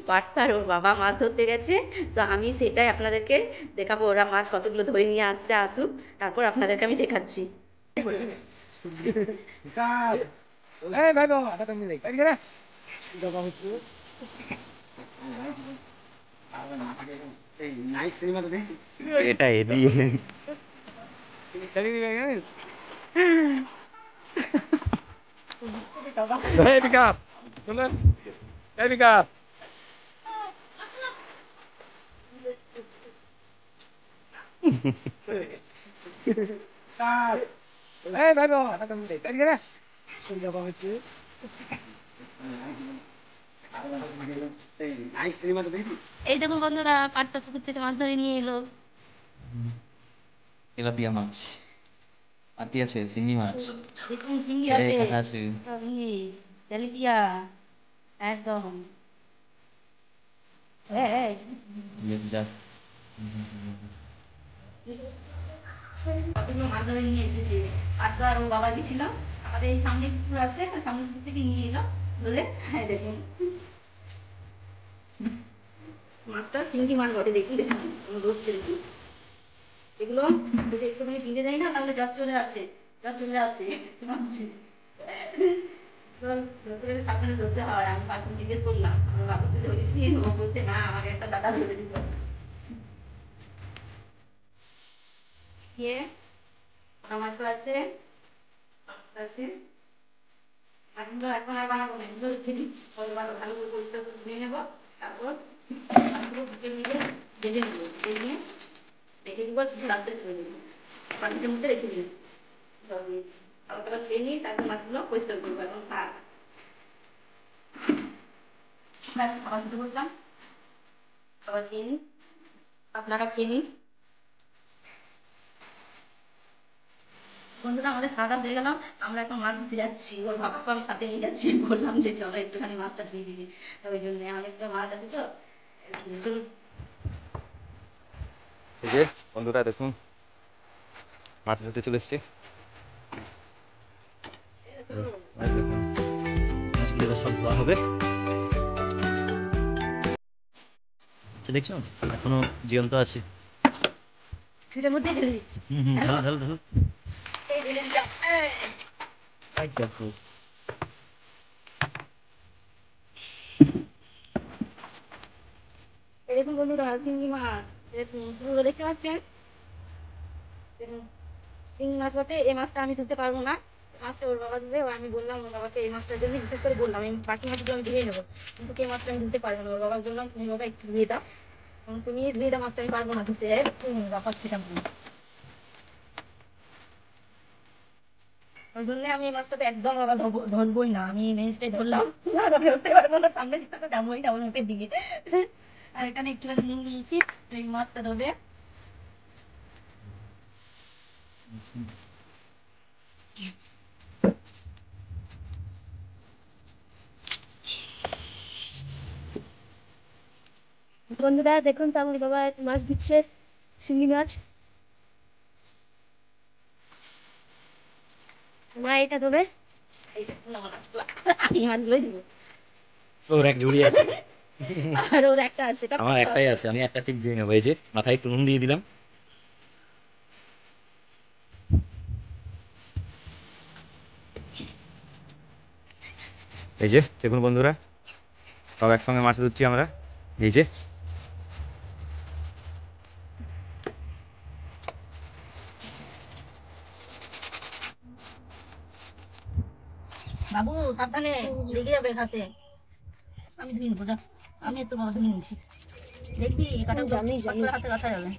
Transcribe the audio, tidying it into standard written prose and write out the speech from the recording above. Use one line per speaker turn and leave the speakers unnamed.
পার্থ আর ওর বাবা মাছ ধরতে গেছে, তো আমি সেটাই আপনাদেরকে দেখাবো। ওরা মাছ কতগুলো ধরে নিয়ে আসছে, আসুক, তারপর আপনাদেরকে আমি দেখাচ্ছি।
এটা এদিকে
এই দেখুন বন্ধুরা, পার্থ পুকুর থেকে মাছ ধরে নিয়ে এলো।
তেলাপিয়া মাছ, পাতি আছে, শিঙি মাছ,
দেখুন শিঙ্গি
এই
আছে,
কাঁটা আছে।
শিঙ্গি, তেলাপিয়া, একদম। এই,
বেশ যাক।
কতগুলো মাছ ধরে নিয়ে এসেছে। পার্থ আর ওর বাবা গেছিল, আমাদের এই সামনে পুকুর আছে, সামনে পুকুর থেকে নিয়ে এলো ধরে। হ্যাঁ দেখুন মাছটা শিঙ্গি মাছ বটে, দেখুন দেখুন ধরছে, দেখুন এগুলো যদি একটুখানি ভিজে যায় না, তাহলে জ্বর চলে আসে, জ্বর চলে আসে। সাবধানে ধরতে হয়। আমি পার্থ জিজ্ঞেস করলাম, আমার বাবু তুই ধরিস নি? ও বলছে না, আমাকে একটা দাদা ধরে দিত। ওটা মাছও আছে, আছে। এগুলো এখন আর বানাবো না, এগুলো রেখে দিচ্ছি। ভালো করে পরিষ্কার করে ধুয়ে নেবো, তারপর মাছগুলো ধুয়ে নিয়ে ভেজে নেবো, ভেজে নিয়ে রেখে দিব, কিছু রাত্রে ধুয়ে দেবো, বাটির মধ্যে রেখে দিই জল দিয়ে। খাবার খেয়ে নিই, তারপর মাছগুলো পরিষ্কার করবো। এখন থাক, খাবার খেতে বসলাম, খাবার খেয়ে নিই, আপনারা খেয়ে নিন। বন্ধুরা, আমাদের খাওয়া দাওয়া হয়ে গেল, আমরা এখন মাছ ধরতে যাচ্ছি। ওর বাবাকে আমি সাথে নিয়ে যাচ্ছি, বললাম যে চলো একটুখানি মাছটা ধুয়ে দিবি, ওই জন্য অনেকটা মাছ আছে তো। চলুন
এই যে বন্ধুরা দেখুন, মাছ ধরতে চলে এসছে। মাছগুলো সব ধোয়া হবে। আচ্ছা দেখছো, এখনো জীবন্ত আছে।
ছুটের মধ্যেই ঢেলে দিচ্ছি।
ঢালো ঢালো ঢালো।
এই ঢেলে দিলাম।
এই দেখো,
এই দেখুন বন্ধুরা, শিঙ্গি মাছ, দেখুন পুরো দেখতে পাচ্ছেন, দেখুন শিঙ্গি মাছ বটে। এই মাছটা আমি ধরতে পারবো না, মাছটা ওর বাবা ধরবে। আমি বললাম ওর বাবাকে এই মাছটার জন্য বিশেষ করে বললাম, এই বাকি মাছগুলো আমি ধুয়ে নেবো, কিন্তু এই মাছটা আমি ধরতে পারবো না। ওর বাবাকে বললাম তুমি বাবা একটু ধুয়ে দাও, তুমি ধুয়ে দাও, মাছটা আমি পারবো না ধরতে। বাপাচ্ছি কেমন, ওই জন্য আমি এই মাছটাকে একদম বাবা ধরবোই না। আমি এই জিনিসটাই ধরলাম, ধরতে পারবো না, সামনে দিকে তো যাবোই না, ওর মুখের দিকে। আর এখানে একটুখানি নুন নিয়েছি, এই মাছটা ধরবে। বন্ধুরা দেখুন, তাহলে বাবা মাছ দিচ্ছে, শিঙি মাছ। মা এটা দেবে, এই মাছগুলোই দিব।
ওর এক ঝুড়ি আছে,
আর ওর একটা আছে,
আমার একটাই আছে, আমি একটা ঠিক দিয়ে নেবো। এই যে মাথায় একটু নুন দিয়ে দিলাম। এই যে দেখুন বন্ধুরা, সব একসঙ্গে মাছ ধরছি আমরা। এই যে
বাবু সাবধানে, লেগে যাবে হাতে। আমি ধুয়ে নেবো, যা, আমি একটু বাবা ধুয়ে নিচ্ছি। দেখবি কাটা হাতে কাটা যাবে।